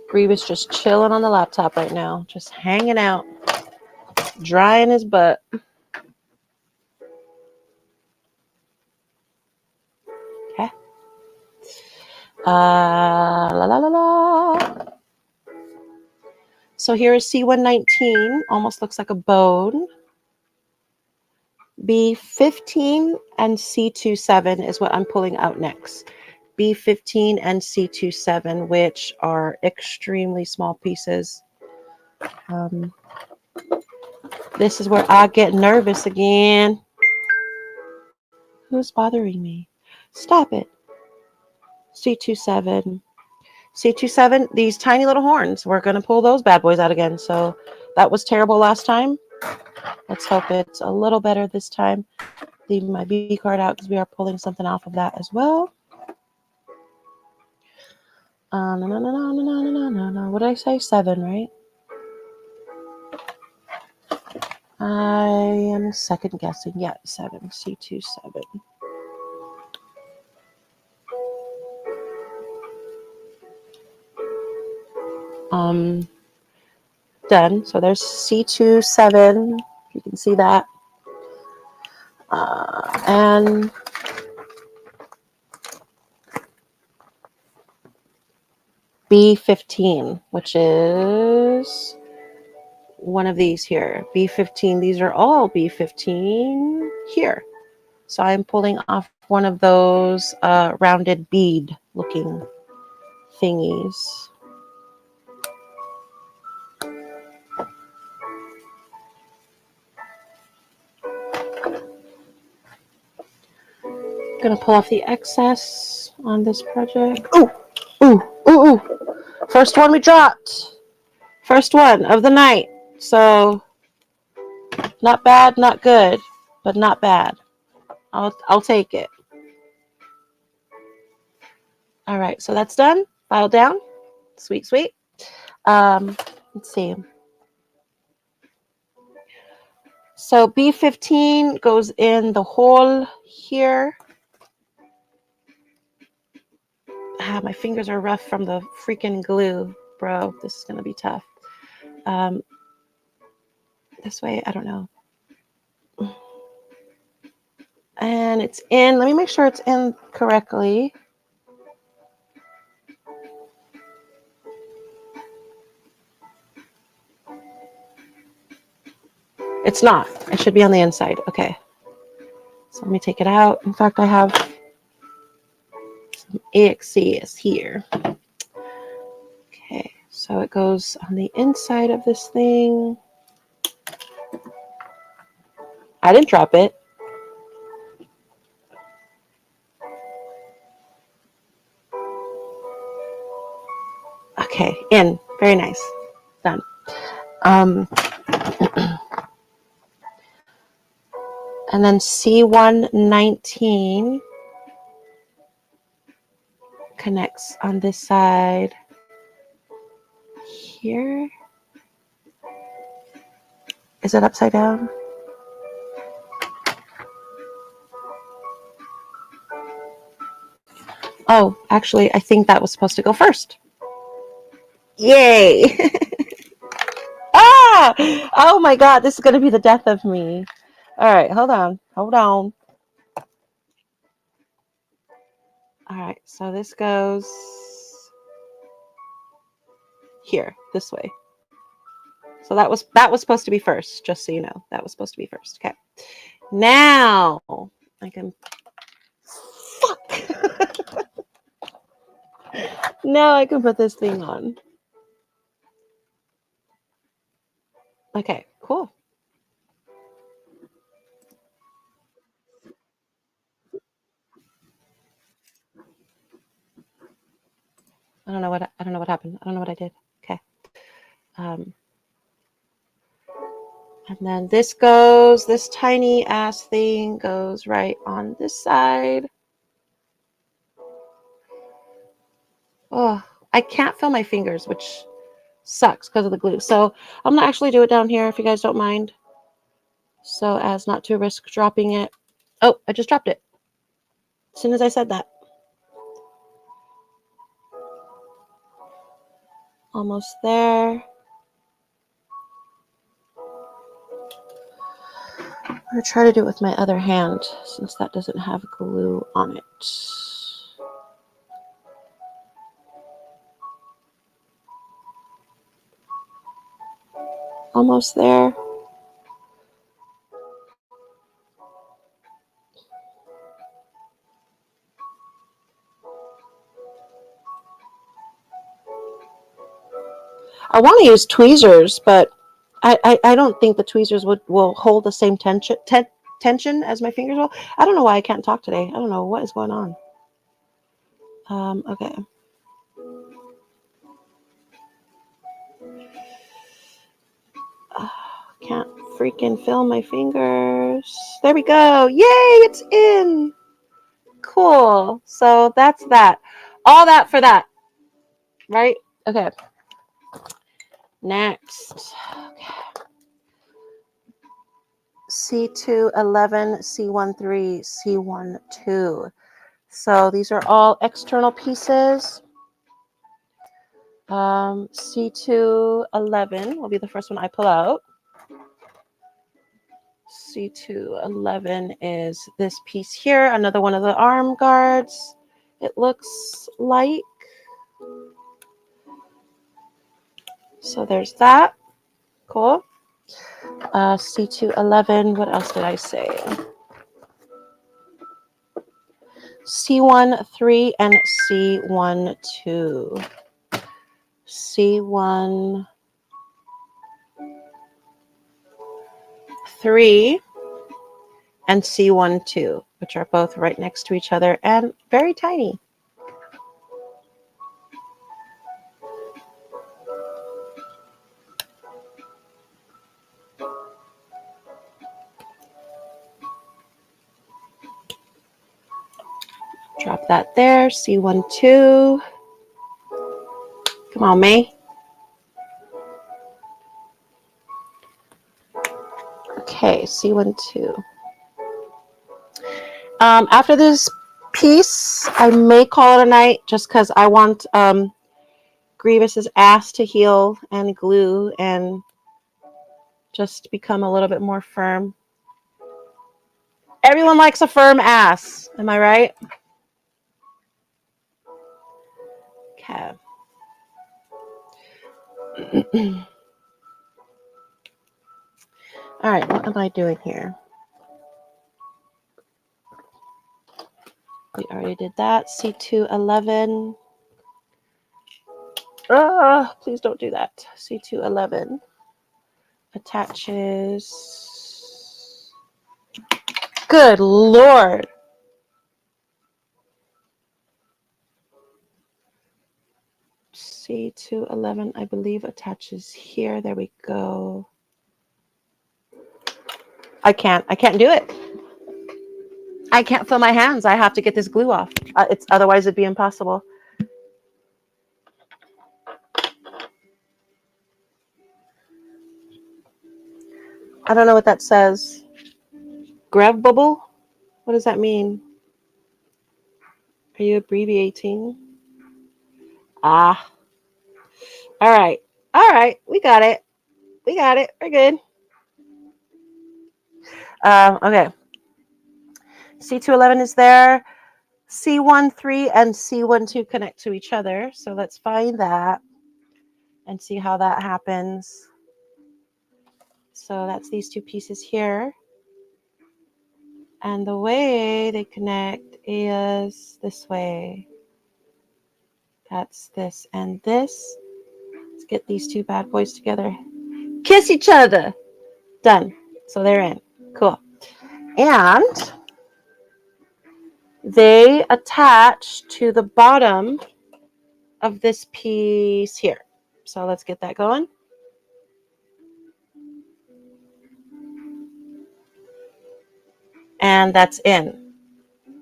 Grieve is just chilling on the laptop right now, just hanging out, drying his butt. Okay. La la la la. So here is C119, almost looks like a bone. B15 and C27 is what I'm pulling out next. B15 and C27, which are extremely small pieces. This is where I get nervous again. Who's bothering me? Stop it. C27. C27, these tiny little horns. We're going to pull those bad boys out again. So that was terrible last time. Let's hope it's a little better this time. Leave my B card out because we are pulling something off of that as well. No. What did I say? 7, right? I am second guessing. Yeah, 7. C27. Done. So there's C27. You can see that. And B15, which is one of these here. B15. These are all B15 here. So I'm pulling off one of those rounded bead looking thingies. Gonna pull off the excess on this project. Ooh. First one we dropped. First one of the night. So not bad, not good, but not bad. I'll take it. All right, so that's done. File down. Sweet. Let's see. So B15 goes in the hole here. My fingers are rough from the freaking glue, bro. This is gonna be tough. This way, I don't know. And it's in. Let me make sure it's in correctly. It's not. It should be on the inside. Okay. So let me take it out. In fact, I have some AXCs here. Okay. So it goes on the inside of this thing. I didn't drop it. Okay. In. Very nice. Done. And then C119 connects on this side here. Is it upside down? Oh, actually, I think that was supposed to go first. Yay! Ah! Oh my God, this is going to be the death of me. All right, hold on. Hold on. All right, so this goes here, this way. So that was supposed to be first, just so you know. That was supposed to be first. Okay. Now I can. Fuck. Now I can put this thing on. Okay, cool. I don't know what happened. I don't know what I did. Okay. And then this tiny ass thing goes right on this side. Oh, I can't feel my fingers, which sucks because of the glue. So I'm gonna actually do it down here if you guys don't mind, so as not to risk dropping it. Oh, I just dropped it as soon as I said that. Almost there. I'm gonna try to do it with my other hand since that doesn't have glue on it. Almost there. I want to use tweezers, but I don't think the tweezers will hold the same tension as my fingers will. I don't know why I can't talk today. I don't know what is going on. Okay. Can't freaking feel my fingers. There we go. Yay, it's in. Cool. So that's that. All that for that. Right? Okay. Next. Okay. C211, C13, C12. So these are all external pieces. C211 will be the first one I pull out. C211 is this piece here, another one of the arm guards. It looks like. So there's that. Cool. C211, what else did I say? C13 and C12. C13 and C12, which are both right next to each other and very tiny. Drop that there, C12. Come on, May. Okay, C12. After this piece, I may call it a night just because I want Grievous's ass to heal and glue and just become a little bit more firm. Everyone likes a firm ass. Am I right? Okay. All right, what am I doing here? We already did that. C211. Oh, please don't do that. C211 attaches. Good Lord. C211, I believe, attaches here. There we go. I can't do it. I can't feel my hands. I have to get this glue off. Otherwise it'd be impossible. I don't know what that says. Grev bubble? What does that mean? Are you abbreviating? Ah. All right. All right. We got it. We got it. We're good. Okay. C211 is there. C13 and C12 connect to each other. So let's find that and see how that happens. So that's these two pieces here. And the way they connect is this way. That's this and this. Let's get these two bad boys together. Kiss each other. Done. So they're in. Cool. And they attach to the bottom of this piece here. So let's get that going. And that's in.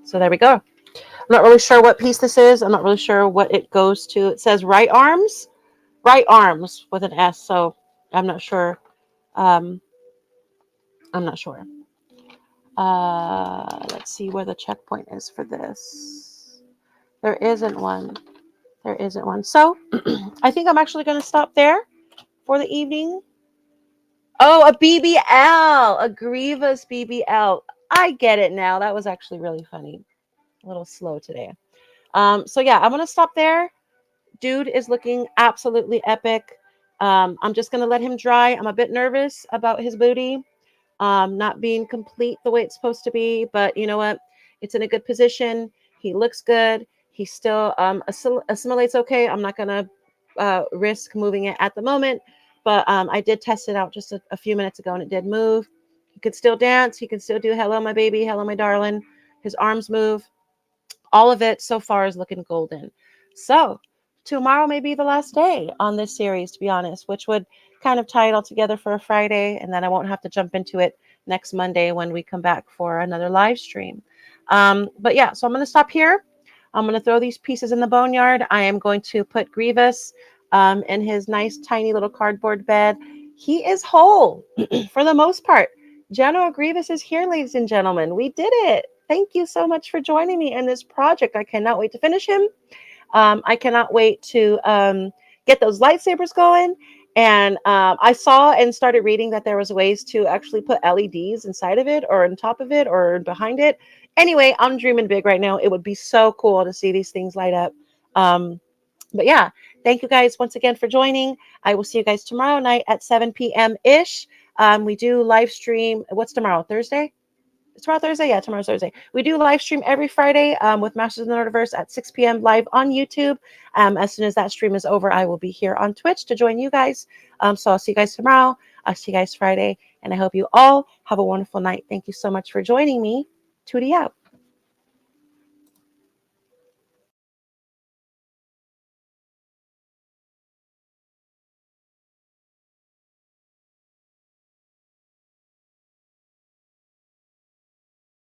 So there we go. I'm not really sure what piece this is. I'm not really sure what it goes to. It says right arms with an S. So I'm not sure. I'm not sure. Let's see where the checkpoint is for this. There isn't one. There isn't one. So I think I'm actually going to stop there for the evening. Oh, a BBL, a Grievous BBL. I get it now. That was actually really funny. A little slow today. So yeah, I'm going to stop there. Dude is looking absolutely epic. I'm just going to let him dry. I'm a bit nervous about his booty not being complete the way it's supposed to be, but you know what? It's in a good position. He looks good. He still assimilates okay. I'm not going to risk moving it at the moment, but I did test it out just a few minutes ago and it did move. He could still dance. He can still do hello, my baby. Hello, my darling. His arms move. All of it so far is looking golden. So tomorrow may be the last day on this series, to be honest, which would kind of tie it all together for a Friday. And then I won't have to jump into it next Monday when we come back for another live stream. But yeah, so I'm going to stop here. I'm going to throw these pieces in the boneyard. I am going to put Grievous in his nice, tiny little cardboard bed. He is whole for the most part. General Grievous is here, ladies and gentlemen. We did it. Thank you so much for joining me in this project. I cannot wait to finish him. I cannot wait to get those lightsabers going. And I saw and started reading that there was ways to actually put LEDs inside of it or on top of it or behind it. Anyway, I'm dreaming big right now. It would be so cool to see these things light up. But yeah, thank you guys once again for joining. I will see you guys tomorrow night at 7 p.m.-ish. We do live stream. What's tomorrow? Thursday? It's tomorrow Thursday? Yeah, tomorrow's Thursday. We do live stream every Friday with Masters of the Nerdiverse at 6 p.m. live on YouTube. As soon as that stream is over, I will be here on Twitch to join you guys. So I'll see you guys tomorrow. I'll see you guys Friday. And I hope you all have a wonderful night. Thank you so much for joining me. Tootie out.